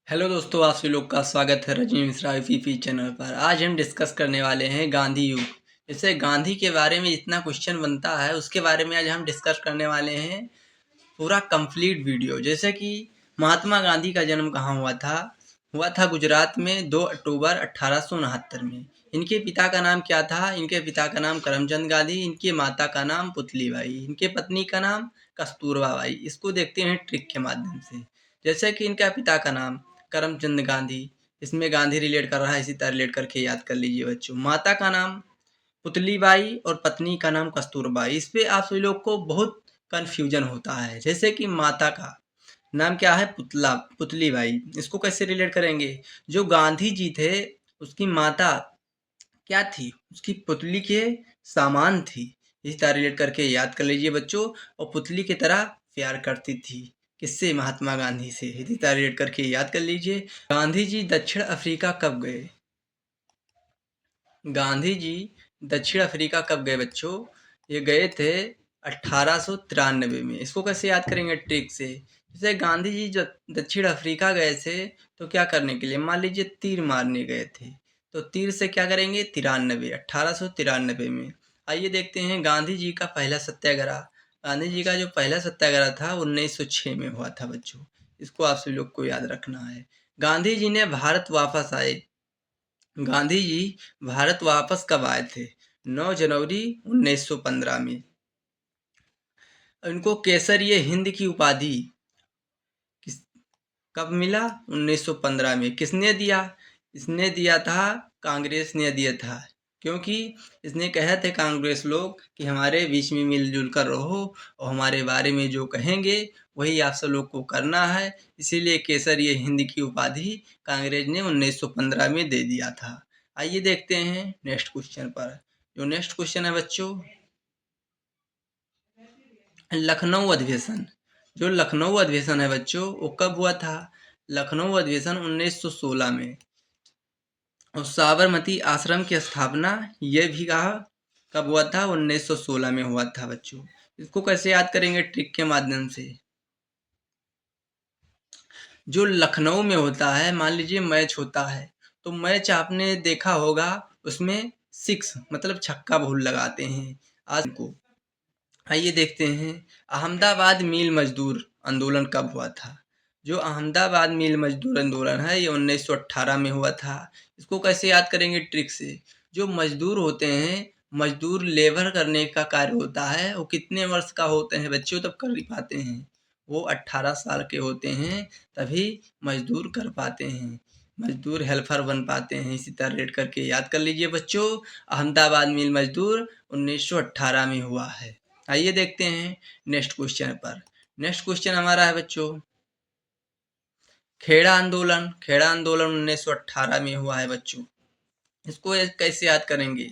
Hello दोस्तों, आप सभी लोग का स्वागत है रजनी मिश्रा फीफी चैनल पर। आज हम डिस्कस करने वाले हैं गांधी युग। जैसे गांधी के बारे में जितना क्वेश्चन बनता है उसके बारे में आज हम डिस्कस करने वाले हैं पूरा कंप्लीट वीडियो। जैसे कि महात्मा गांधी का जन्म कहाँ हुआ था गुजरात में 2 अक्टूबर 1869 में। इनके पिता का नाम क्या था? इनके पिता का नाम करमचंद गांधी, इनके माता का नाम पुतलीबाई, इनके पत्नी का नाम कस्तूरबा बाई। इसको देखते हैं ट्रिक के माध्यम से। जैसे कि इनका पिता का नाम करमचंद गांधी, इसमें गांधी रिलेट कर रहा है, इसी तरह रिलेट करके याद कर लीजिए बच्चों। माता का नाम पुतलीबाई और पत्नी का नाम कस्तूरबाई। इस पे आप सभी लोग को बहुत कन्फ्यूजन होता है। जैसे कि माता का नाम क्या है? पुतलीबाई। इसको कैसे रिलेट करेंगे? जो गांधी जी थे उसकी माता क्या थी? उसकी पुतली के सामान थी। इस तरह रिलेट करके याद कर लीजिए बच्चों। और पुतली की तरह प्यार करती थी किससे? महात्मा गांधी से। इसी तरह रिलेट करके याद कर लीजिए। गांधी जी दक्षिण अफ्रीका कब गए? गांधी जी दक्षिण अफ्रीका कब गए बच्चों? ये गए थे 1893 में। इसको कैसे याद करेंगे? ट्रिक से। जैसे गांधी जी जब दक्षिण अफ्रीका गए थे तो क्या करने के लिए? मान लीजिए तीर मारने गए थे, तो तीर से क्या करेंगे? 1893 में। आइए देखते हैं गांधी जी का पहला सत्याग्रह। गांधी जी का जो पहला सत्याग्रह था 1906 में हुआ था बच्चों। इसको आप सभी लोग को याद रखना है। गांधी जी ने भारत वापस आए। गांधी जी भारत वापस कब आए थे? 9 जनवरी 1915 में। इनको केसरिए हिंद की उपाधि किस कब मिला? 1915 में। किसने दिया? इसने दिया था, कांग्रेस ने दिया था। क्योंकि इसने कहे थे कांग्रेस लोग कि हमारे बीच में मिलजुल कर रहो और हमारे बारे में जो कहेंगे वही आप सब लोग को करना है। इसीलिए केसरिए हिंद की उपाधि कांग्रेस ने 1915 में दे दिया था। आइए देखते हैं नेक्स्ट क्वेश्चन पर। जो नेक्स्ट क्वेश्चन है बच्चों, लखनऊ अधिवेशन। जो लखनऊ अधिवेशन है बच्चों वो कब हुआ था? लखनऊ अधिवेशन 1916 में। और साबरमती आश्रम की स्थापना ये भी कहा कब हुआ था? 1916 में हुआ था बच्चों। इसको कैसे याद करेंगे? ट्रिक के माध्यम से। जो लखनऊ में होता है, मान लीजिए मैच होता है, तो मैच आपने देखा होगा, उसमें सिक्स मतलब छक्का बहुत लगाते हैं आज को। आइए देखते हैं अहमदाबाद मिल मजदूर आंदोलन कब हुआ था? जो अहमदाबाद मिल मजदूर आंदोलन है ये 1918 में हुआ था। इसको कैसे याद करेंगे? ट्रिक से। जो मजदूर होते हैं, मजदूर लेबर करने का कार्य होता है, वो कितने वर्ष का होते हैं बच्चों तब कर पाते हैं? वो 18 साल के होते हैं, तभी मजदूर कर पाते हैं, मजदूर हेल्पर बन पाते हैं। इसी तरह रेट करके याद कर लीजिए बच्चों। अहमदाबाद मिल मजदूर 1918 में हुआ है। आइए देखते हैं नेक्स्ट क्वेश्चन पर। नेक्स्ट क्वेश्चन हमारा है बच्चों खेड़ा आंदोलन। खेड़ा आंदोलन 1918 में हुआ है बच्चों। इसको कैसे याद करेंगे?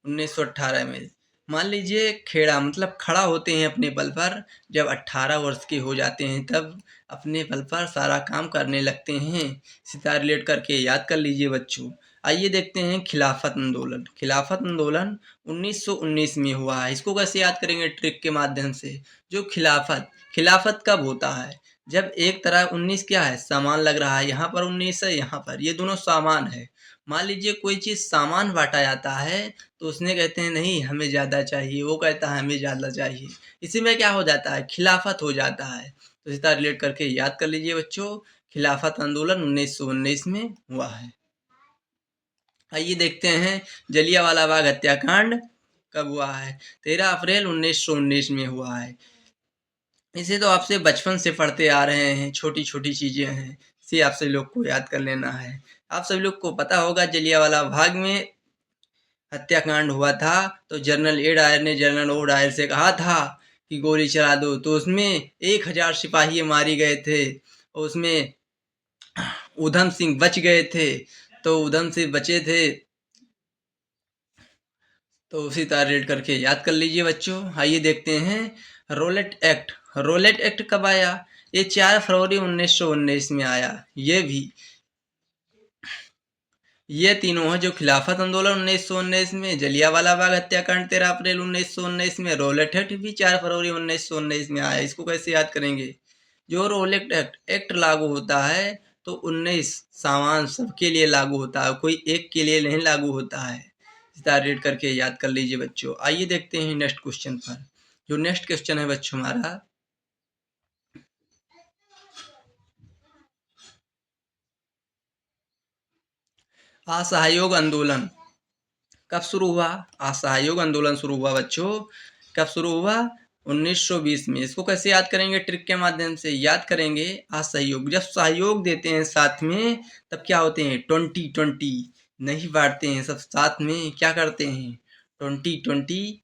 1918 में। मान लीजिए खेड़ा मतलब खड़ा होते हैं अपने बल पर। जब 18 वर्ष के हो जाते हैं तब अपने बल पर सारा काम करने लगते हैं। सितारा रिलेट करके याद कर लीजिए बच्चों। आइए देखते हैं खिलाफत आंदोलन। खिलाफत आंदोलन 1919 में हुआ है। इसको कैसे याद करेंगे? ट्रिक के माध्यम से। जो खिलाफत खिलाफत कब होता है? जब एक तरफ 19 क्या है? सामान लग रहा है। यहाँ पर 19 है, यहाँ पर ये दोनों सामान है। मान लीजिए कोई चीज़ सामान बाँटा जाता है तो उसने कहते हैं नहीं हमें ज़्यादा चाहिए, वो कहता है हमें ज़्यादा चाहिए। इसी में क्या हो जाता है? खिलाफत हो जाता है। तो इसी तरह रिलेट करके याद कर लीजिए बच्चों। खिलाफत आंदोलन 1919 में हुआ है। आइए देखते हैं जलियांवाला बाग हत्याकांड कब हुआ है? 13 अप्रैल 1919 में हुआ है। इसे तो आपसे बचपन से पढ़ते आ रहे हैं, छोटी-छोटी चीज़ें हैं, इसे आप सभी लोग को याद कर लेना है। आप सभी लोग को पता होगा जलियांवाला बाग में हत्याकांड हुआ था, तो जनरल ए डायर ने जनरल ओ डायर से कहा था कि गोली चला दो, तो उसमें 1000 सिपाही मारे गए थे। और उसमें ऊधम सिंह बच गए थे, तो ऊधम सिंह बचे थे, तो उसी तरह रेड करके याद कर लीजिए बच्चों। आइए देखते हैं रोलेट एक्ट। रोलेट एक्ट कब आया? ये 4 फरवरी 1919 में आया। ये तीनों हैं जो खिलाफत आंदोलन 1919 में, जलियांवाला बाग हत्याकांड 13 अप्रैल 1919 में, रोलेट एक्ट भी 4 फरवरी 1919 में आया। इसको कैसे याद करेंगे? जो रोलेट एक्ट लागू होता है तो 19 सामान सबके लिए लागू होता है, कोई एक के लिए नहीं लागू होता है। इस तरह रेड करके याद कर लीजिए बच्चों। आइए देखते हैं नेक्स्ट क्वेश्चन पर। जो नेक्स्ट क्वेश्चन है बच्चों हमारा, असहयोग आंदोलन कब शुरू हुआ? असहयोग आंदोलन शुरू हुआ बच्चों, कब शुरू हुआ? 1920 में। इसको कैसे याद करेंगे? ट्रिक के माध्यम से याद करेंगे। असहयोग, जब सहयोग देते हैं साथ में तब क्या होते हैं? 20-20 नहीं बांटते हैं, सब साथ में क्या करते हैं? 20-20।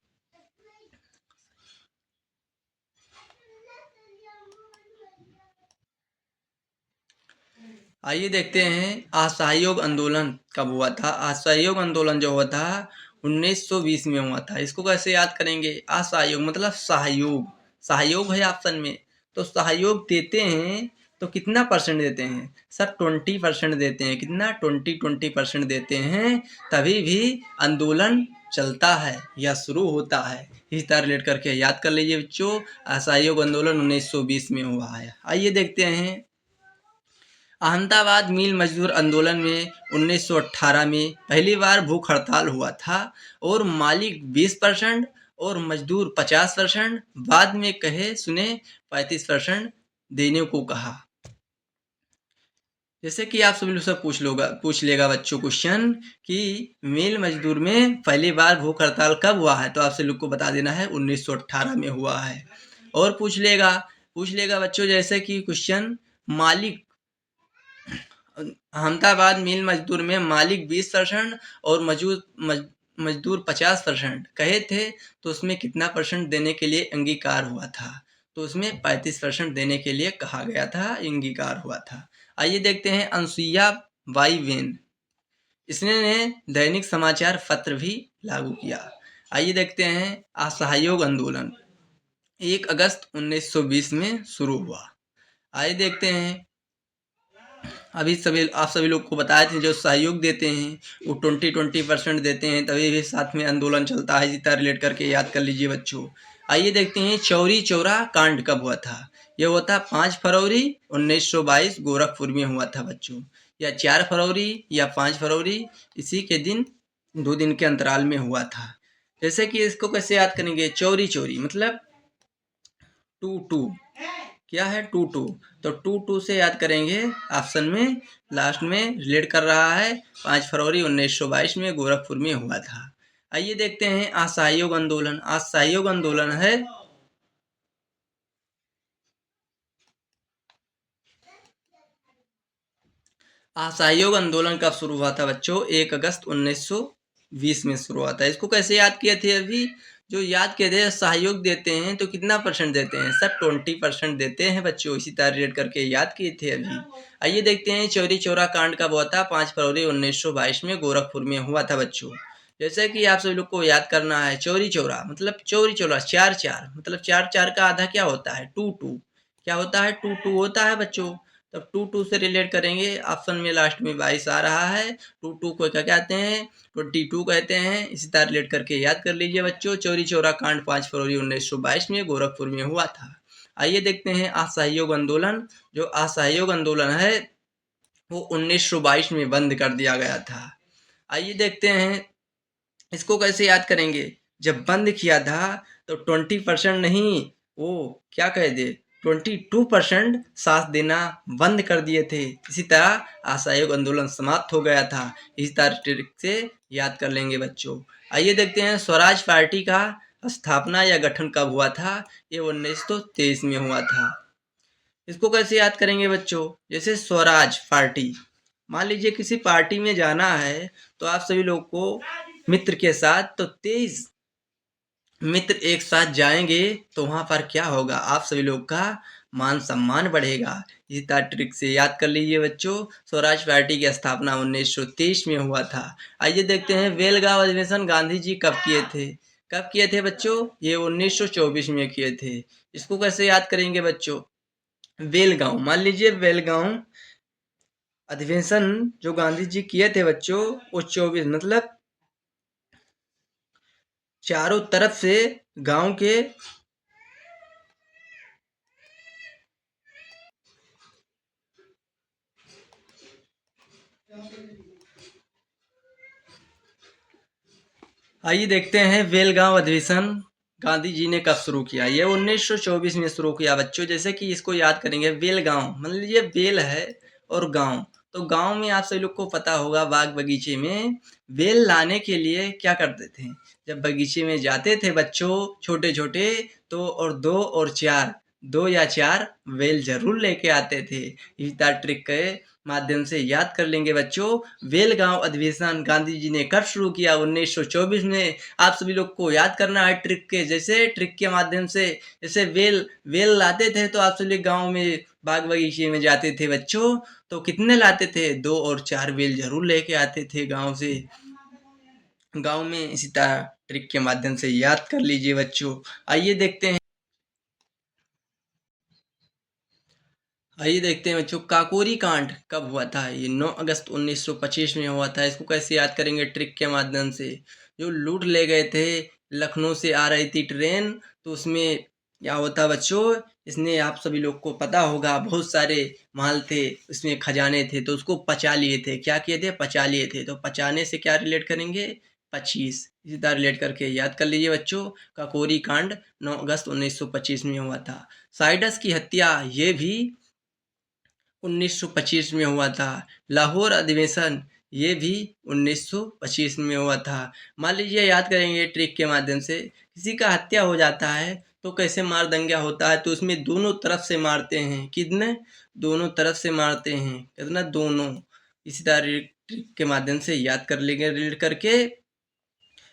आइए देखते हैं असहयोग आंदोलन कब हुआ था। असहयोग आंदोलन जो हुआ था 1920 में हुआ था। इसको कैसे याद करेंगे? असहयोग मतलब सहयोग, सहयोग है ऑप्शन में, तो सहयोग देते हैं तो कितना परसेंट देते हैं? सर 20% देते हैं। कितना? 20% देते हैं, तभी भी आंदोलन चलता है या शुरू होता है। इस तरह रिलेट करके याद कर लीजिए बच्चों। असहयोग आंदोलन 1920 में हुआ है। आइए देखते हैं अहमदाबाद मिल मजदूर आंदोलन में 1918 में पहली बार भूख हड़ताल हुआ था और मालिक 20% और मजदूर 50%, बाद में कहे सुने 35% देने को कहा। जैसे कि आप सभी लोग से पूछ लेगा बच्चों क्वेश्चन कि मिल मजदूर में पहली बार भूख हड़ताल कब हुआ है, तो आप सभी लोग को बता देना है 1918 में हुआ है। और पूछ लेगा बच्चों जैसे कि क्वेश्चन मालिक, अहमदाबाद मिल मजदूर में मालिक 20% और मजदूर 50% कहे थे, तो उसमें कितना परसेंट देने के लिए अंगीकार हुआ था? तो उसमें 35% देने के लिए कहा गया था, अंगीकार हुआ था। आइए देखते हैं अनसुईया बाई वेन, इसने दैनिक समाचार पत्र भी लागू किया। आइए देखते हैं असहयोग आंदोलन 1 अगस्त 1920 में शुरू हुआ। आइए देखते हैं, अभी आप सभी लोग को बताए थे जो सहयोग देते हैं वो 20% देते हैं, तभी भी साथ में आंदोलन चलता है। जितना रिलेट करके याद कर लीजिए बच्चों। आइए देखते हैं चौरी चौरा कांड कब हुआ था। यह हुआ था 5 फरवरी 1922 गोरखपुर में हुआ था बच्चों, या 4 फरवरी या 5 फरवरी, इसी के दिन 2 दिन के अंतराल में हुआ था। जैसे कि इसको कैसे याद करेंगे? चौरी चौरी मतलब 2-2, क्या है? 2-2, तो 2-2 से याद करेंगे। ऑप्शन में लास्ट में रिलेट कर रहा है 5 फरवरी 1922 में गोरखपुर में हुआ था। आइए देखते हैं असहयोग आंदोलन। असहयोग आंदोलन है असहयोग आंदोलन कब शुरू हुआ था बच्चों? 1 अगस्त 1920 में शुरू हुआ था। इसको कैसे याद किए थे? अभी जो याद किए थे, सहयोग देते हैं तो कितना परसेंट देते हैं? सब 20% देते हैं बच्चों। इसी तरह रेट करके याद किए थे अभी। आइए देखते हैं चौरी चौरा कांड कब हुआ था। 5 फरवरी 1922 में गोरखपुर में हुआ था बच्चों। जैसे कि आप सभी लोग को याद करना है, चौरी चौरा मतलब चौरी चौरा 4-4 मतलब 4-4 का आधा क्या होता है? 2-2। क्या होता है? 2-2 होता है बच्चों। तब 2-2 से रिलेट करेंगे। ऑप्शन में लास्ट में 22 आ रहा है। 2-2 को क्या कहते हैं? 22 कहते हैं। इसी तरह रिलेट करके याद कर लीजिए बच्चों। चौरी चौरा कांड 5 फरवरी 1922 में गोरखपुर में हुआ था। आइए देखते हैं असहयोग आंदोलन। जो असहयोग आंदोलन है वो 1922 में बंद कर दिया गया था। आइए देखते हैं इसको कैसे याद करेंगे। जब बंद किया था तो 20% नहीं, वो क्या कह दे, 22% साथ देना बंद कर दिए थे। इसी तरह असहयोग आंदोलन समाप्त हो गया था। इस तरह से याद कर लेंगे बच्चों। आइए देखते हैं स्वराज पार्टी का स्थापना या गठन कब हुआ था। ये 1923 में हुआ था। इसको कैसे याद करेंगे बच्चों? जैसे स्वराज पार्टी, मान लीजिए किसी पार्टी में जाना है तो आप सभी लोग को मित्र के साथ, तो 23 मित्र एक साथ जाएंगे तो वहां पर क्या होगा? आप सभी लोग का मान सम्मान बढ़ेगा। इसी तरह ट्रिक से याद कर लीजिए बच्चों। स्वराज पार्टी की स्थापना 1923 में हुआ था। आइए देखते हैं बेलगांव अधिवेशन गांधी जी कब किए थे। कब किए थे बच्चों? ये 1924 में किए थे। इसको कैसे याद करेंगे बच्चों? बेलगांव, मान लीजिए बेलगांव अधिवेशन जो गांधी जी किए थे बच्चों, वो 24 मतलब चारों तरफ से गांव के आइए देखते हैं बेलगांव अधिवेशन गांधी जी ने कब शुरू किया। ये 1924 में शुरू किया बच्चों। जैसे कि इसको याद करेंगे, बेलगांव मान लीजिए बेल है और गांव, तो गांव में आप सभी लोग को पता होगा बाग बगीचे में बेल लाने के लिए क्या करते थे। जब बगीचे में जाते थे बच्चों छोटे छोटे, तो और दो या चार बेल जरूर लेके आते थे। इस ट्रिक के माध्यम से याद कर लेंगे बच्चों। बेलगांव अधिवेशन गांधी जी ने कब शुरू किया? 1924 में। आप सभी लोग को याद करना है ट्रिक के, जैसे ट्रिक के माध्यम से। जैसे बेल बेल लाते थे तो आप सभी गांव में बाग बगीचे में जाते थे बच्चों, तो कितने लाते थे? दो और चार बेल जरूर लेके आते थे गांव से, गांव में। इसी तरह ट्रिक के माध्यम से याद कर लीजिए बच्चों। आइए देखते हैं आइए देखते हैं बच्चों, काकोरी कांड कब हुआ था। ये 9 अगस्त 1925 में हुआ था। इसको कैसे याद करेंगे? ट्रिक के माध्यम से। जो लूट ले गए थे, लखनऊ से आ रही थी ट्रेन, तो उसमें क्या होता बच्चों, इसने आप सभी लोग को पता होगा बहुत सारे माल थे, उसमें खजाने थे, तो उसको पचा लिए थे। क्या किए थे? पचा लिए थे। तो पचाने से क्या रिलेट करेंगे? 25। इसी तरह रिलेट करके याद कर लीजिए बच्चों। काकोरी कांड 9 अगस्त 1925 में हुआ था। साइडस की हत्या ये भी 1925 में हुआ था। लाहौर अधिवेशन ये भी 1925 में हुआ था। मान लीजिए याद करेंगे ट्रिक के माध्यम से, किसी का हत्या हो जाता है तो कैसे मार दंगा होता है, तो उसमें दोनों तरफ से मारते हैं। कितने? दोनों तरफ से मारते हैं। कितना? दोनों। इसी तरह ट्रिक के माध्यम से याद कर लेंगे रीड करके।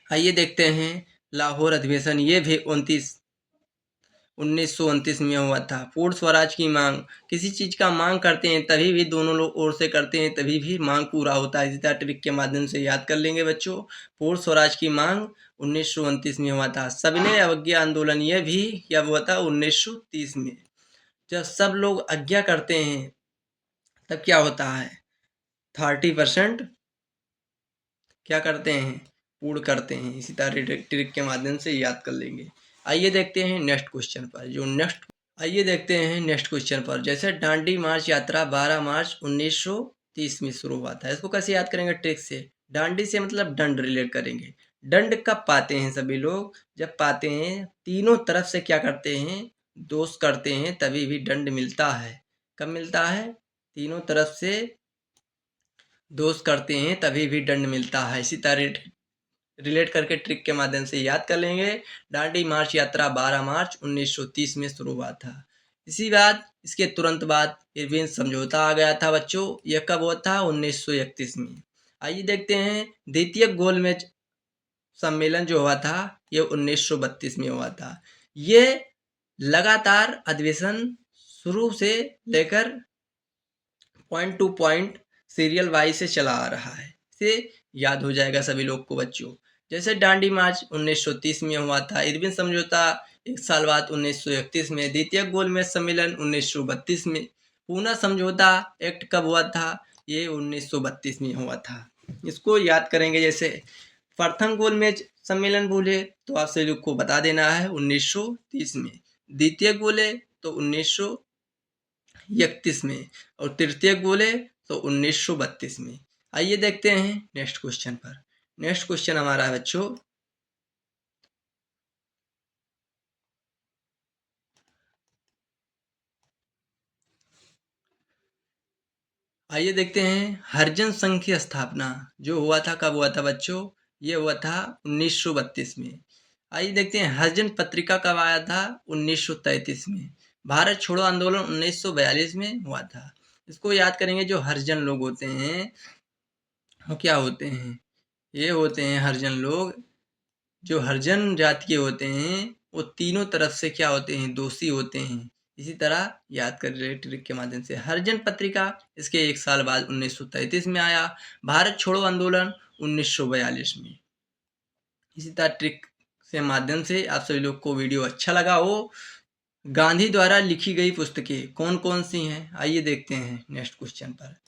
आइए देखते हैं लाहौर अधिवेशन ये भी 1929 में हुआ था। पूर्ण स्वराज की मांग, किसी चीज का मांग करते हैं तभी भी दोनों लोग ओर से करते हैं, तभी भी मांग पूरा होता है। इसी तरह ट्रिक के माध्यम से याद कर लेंगे बच्चों। पूर्ण स्वराज की मांग 1929 में हुआ था। सविनय अवज्ञा आंदोलन ये भी क्या हुआ था? 1930 में। जब सब लोग आज्ञा करते हैं तब क्या होता है? 30% क्या करते हैं? पूर्ण करते हैं। इसी तरह ट्रिक के माध्यम से याद कर लेंगे। आइए देखते हैं नेक्स्ट क्वेश्चन पर। आइए देखते हैं नेक्स्ट क्वेश्चन पर। जैसे दांडी मार्च यात्रा 12 मार्च 1930 में शुरू हुआ था। इसको कैसे याद करेंगे? ट्रिक से। दांडी से मतलब दंड रिलेट करेंगे। दंड कब पाते हैं सभी लोग? जब पाते हैं तीनों तरफ से क्या करते हैं? दोष करते हैं, तभी भी दंड मिलता है। कब मिलता है? तीनों तरफ से दोष करते हैं तभी भी दंड मिलता है। इसी तरह रिलेट करके ट्रिक के माध्यम से याद कर लेंगे। दांडी मार्च यात्रा 12 मार्च 1930 में शुरू हुआ था। इसी बाद इसके तुरंत बाद इरविन समझौता आ गया था बच्चों। यह कब हुआ था? 1931 में। आइए देखते हैं द्वितीय गोलमेज सम्मेलन जो हुआ था ये 1932 में हुआ था। ये लगातार अधिवेशन शुरू से लेकर point two point serial wise से चला आ रहा है। इसे याद हो जाएगा सभी लोग को बच्चों। जैसे दांडी मार्च 1930 में हुआ था, इरविन समझौता एक साल बाद 1931 में, द्वितीय गोलमेज सम्मेलन 1932 में, पूना समझौता एक्ट कब हुआ था? ये 1932 में हुआ था। इसको याद करेंगे। जैसे प्रथम गोलमेज सम्मेलन बोले तो आप सभी लोग को बता देना है 1930 में, द्वितीय बोले तो 1931 में, और तृतीय बोले तो 1932 में। आइए देखते हैं नेक्स्ट क्वेश्चन पर। नेक्स्ट क्वेश्चन हमारा है बच्चों, आइए देखते हैं हरिजन संघ की स्थापना जो हुआ था कब हुआ था बच्चों? ये हुआ था 1932 में। आइए देखते हैं हरिजन पत्रिका कब आया था? 1933 में। भारत छोड़ो आंदोलन 1942 में हुआ था। इसको याद करेंगे। जो हरिजन लोग होते हैं वो क्या होते हैं? ये होते हैं हरिजन लोग, जो हरिजन जाति के होते हैं वो तीनों तरफ से क्या होते हैं? दोषी होते हैं। इसी तरह याद कर रहे ट्रिक के माध्यम से। हरिजन पत्रिका इसके एक साल बाद 1933 में आया। भारत छोड़ो आंदोलन 1942 में। इसी तरह ट्रिक से माध्यम से आप सभी लोग को वीडियो अच्छा लगा हो। गांधी द्वारा लिखी गई पुस्तकें कौन कौन सी हैं? आइए देखते हैं नेक्स्ट क्वेश्चन पर।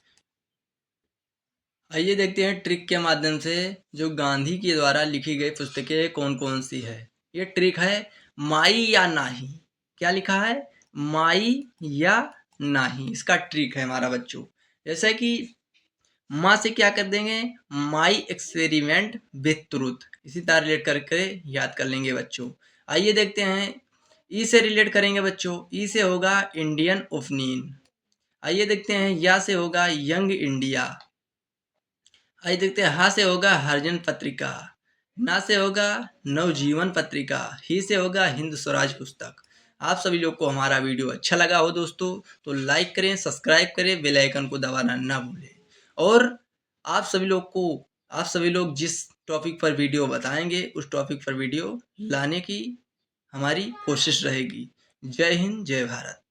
आइए देखते हैं ट्रिक के माध्यम से जो गांधी के द्वारा लिखी गई पुस्तकें कौन कौन सी है। ये ट्रिक है माई या नाही। क्या लिखा है? माई या नाही, इसका ट्रिक है हमारा बच्चों। जैसे कि माँ से क्या कर देंगे, माई एक्सपेरिमेंट विथ ट्रूथ, इसी तरह रिलेट करके याद कर लेंगे बच्चों। आइए देखते हैं, ई से रिलेट करेंगे बच्चों, ई से होगा इंडियन ओपिनियन। आइए देखते हैं, या से होगा यंग इंडिया। आइए देखते हैं, हा से होगा हरिजन पत्रिका, ना से होगा नवजीवन पत्रिका, ही से होगा हिंद स्वराज पुस्तक। आप सभी लोग को हमारा वीडियो अच्छा लगा हो दोस्तों तो लाइक करें, सब्सक्राइब करें, बेल आइकन को दबाना ना भूलें। और आप सभी लोग जिस टॉपिक पर वीडियो बताएंगे उस टॉपिक पर वीडियो लाने की हमारी कोशिश रहेगी। जय हिंद, जय भारत।